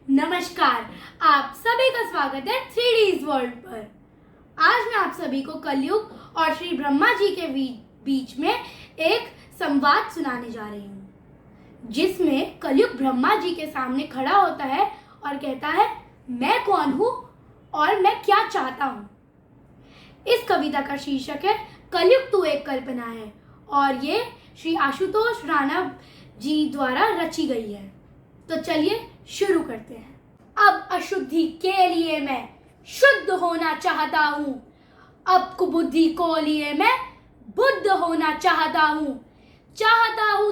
नमस्कार, आप सभी का स्वागत है 3D's वर्ल्ड पर। आज मैं आप सभी को कलयुग और श्री ब्रह्मा जी के बीच में एक संवाद सुनाने जा रही हूँ, जिसमें कलयुग ब्रह्मा जी के सामने खड़ा होता है और कहता है, मैं कौन हूँ और मैं क्या चाहता हूँ। इस कविता का शीर्षक है कलयुग तू एक कल्पना है और ये श्री आशुतोष राणा जी द्वारा रची गई है। तो चलिए शुरू करते हैं। अब अशुद्धि के लिए मैं शुद्ध होना चाहता हूँ, अब कुबुद्धि को लिए मैं बुद्ध होना चाहता हूँ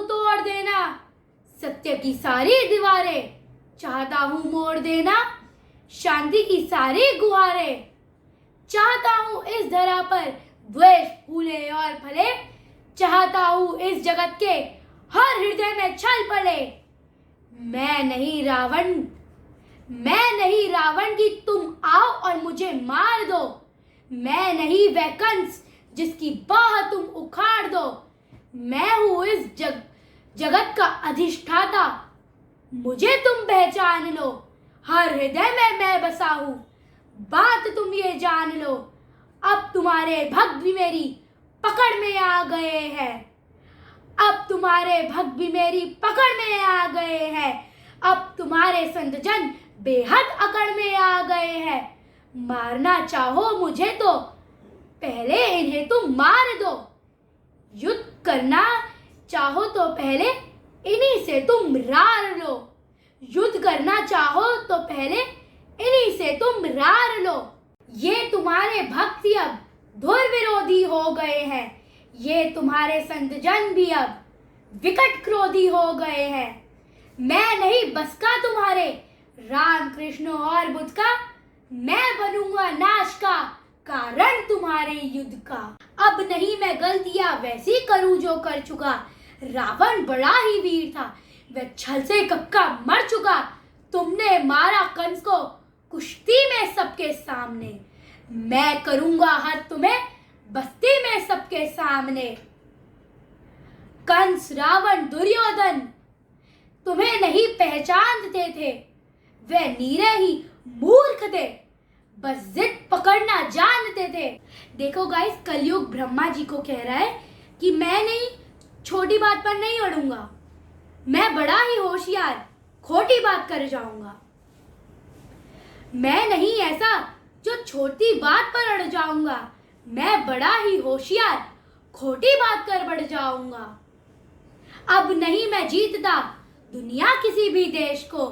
तोड़ देना सत्य की सारी दीवारें, चाहता हूँ मोड़ देना शांति की सारी गुहारें, चाहता हूँ इस धरा पर द्वेष फूले और फले, चाहता हूँ इस जगत के हर हृदय में छल पड़े। मैं नहीं रावण की तुम आओ और मुझे मार दो, मैं नहीं वह कंस जिसकी बाह तुम उखाड़ दो, मैं हूँ इस जगत का अधिष्ठाता, मुझे तुम पहचान लो, हर हृदय में मैं बसा हूँ, बात तुम ये जान लो। अब तुम्हारे भक्त भी मेरी पकड़ में आ गए हैं, अब तुम्हारे भक्त भी मेरी पकड़ में आ गए हैं, अब तुम्हारे संतजन बेहद अकड़ में आ गए हैं। मारना चाहो मुझे तो पहले इन्हें तुम मार दो, युद्ध करना चाहो तो पहले इन्हीं से तुम रार लो, युद्ध करना चाहो तो पहले इन्हीं से तुम रार लो। ये तुम्हारे भक्त अब धुर विरोधी हो गए हैं, ये तुम्हारे संतजन भी अब विकट क्रोधी हो गए हैं। मैं नहीं बस का तुम्हारे राम कृष्ण और बुद्ध का, मैं बनूंगा नाश का कारण तुम्हारे युद्ध का। अब नहीं मैं गलतियां वैसी करूं जो कर चुका, रावण बड़ा ही वीर था, वह छल से कक्का मर चुका, तुमने मारा कंस को कुश्ती में सबके सामने, मैं करूंगा हर तुम्हें बस्ती में सबके सामने। कंस रावण दुर्योधन तुम्हें नहीं पहचानते थे, वे नीरे ही मूर्ख थे, बस जिद पकड़ना जानते थे। देखो गाइस, कलयुग ब्रह्मा जी को कह रहा है कि मैं नहीं छोटी बात पर नहीं अड़ूंगा, मैं बड़ा ही होशियार खोटी बात कर जाऊंगा, मैं नहीं ऐसा जो छोटी बात पर अड़ जाऊंगा, मैं बड़ा ही होशियार खोटी बात कर बढ़ जाऊंगा। अब नहीं मैं जीतता दुनिया किसी भी देश को,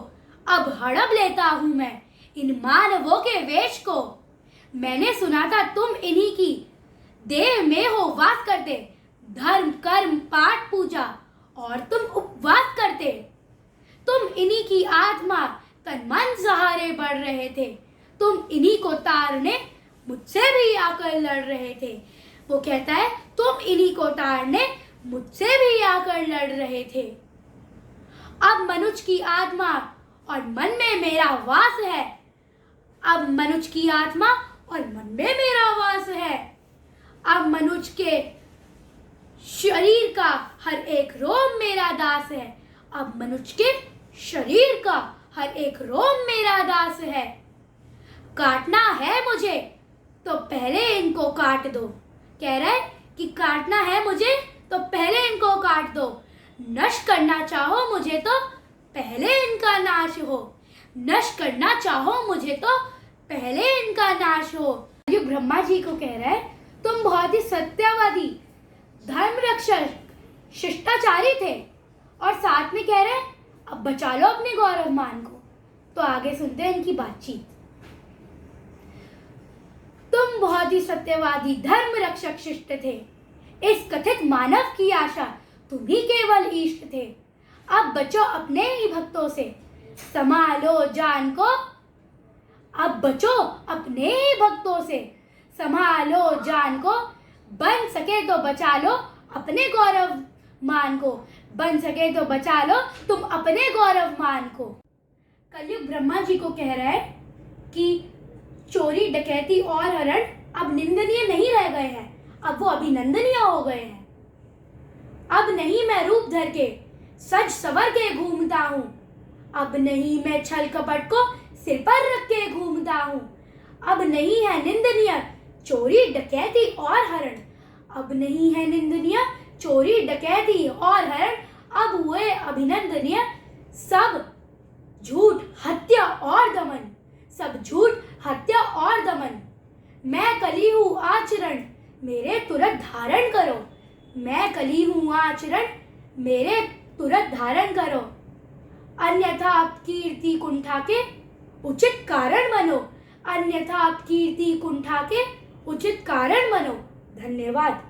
अब हड़प लेता हूं मैं इन मानवों के वेश को। मैंने सुना था तुम इन्हीं की देह में हो वास करते, धर्म कर्म पाठ पूजा और तुम उपवास करते, तुम इन्हीं की आत्मा तन मन सहारे बढ़ रहे थे, तुम इन्हीं को तारने मुझसे भी आकर लड़ रहे थे। वो कहता है तुम इन्हीं को तारने मुझसे भी आकर लड़ रहे थे। अब मनुष्य की आत्मा और मन में मेरा वास है, अब मनुष्य की आत्मा और मन में मेरा वास है, अब मनुष्य के शरीर का हर एक रोम मेरा दास है, अब मनुष्य के शरीर का हर एक रोम मेरा दास है। काटना है मुझे तो पहले इनको काट दो, कह रहा है कि काटना है मुझे तो पहले इनको काट दो, नष्ट करना चाहो मुझे तो पहले इनका नाश हो, नष्ट करना चाहो मुझे तो पहले इनका नाश हो। ये ब्रह्मा जी को कह रहा है तुम बहुत ही सत्यवादी धर्म रक्षक शिष्टाचारी थे, और साथ में कह रहे हैं अब बचा लो अपने गौरव मान को। तो आगे सुनते हैं इनकी बातचीत। तुम बहुत ही सत्यवादी धर्म रक्षक शिष्ट थे, इस कथित मानव की आशा तुम ही केवल इष्ट थे, अब बचो अपने ही भक्तों से संभालो जान को, अब बचो अपने ही भक्तों से संभालो जान को, बन सके तो बचा लो अपने गौरव मान को, बन सके तो बचा लो तुम अपने गौरव मान को। कलयुग ब्रह्मा जी को कह रहा है कि चोरी डकैती और हरण अब निंदनीय नहीं रह गए हैं, अब वो अभिनंदनीय हो गए हैं। अब नहीं मैं रूप धर के सज सवर के घूमता हूँ, अब नहीं मैं छल कपट को सिर पर रख के घूमता हूँ। अब नहीं है निंदनीय चोरी डकैती और हरण। अब नहीं है निंदनीय चोरी डकैती और हरण। अब हुए अभिनंदनीय सब झूठ हत्या और दमन। सब झूठ हत्या और दमन। मैं कली हूँ आचरण मेरे तुरंत धारण करो। मैं कली हूँ आचरण मेरे तुरंत धारण करो। अन्यथा आप कीर्ति कुंठा के उचित कारण बनो। अन्यथा आप कीर्ति कुंठा के उचित कारण बनो। धन्यवाद।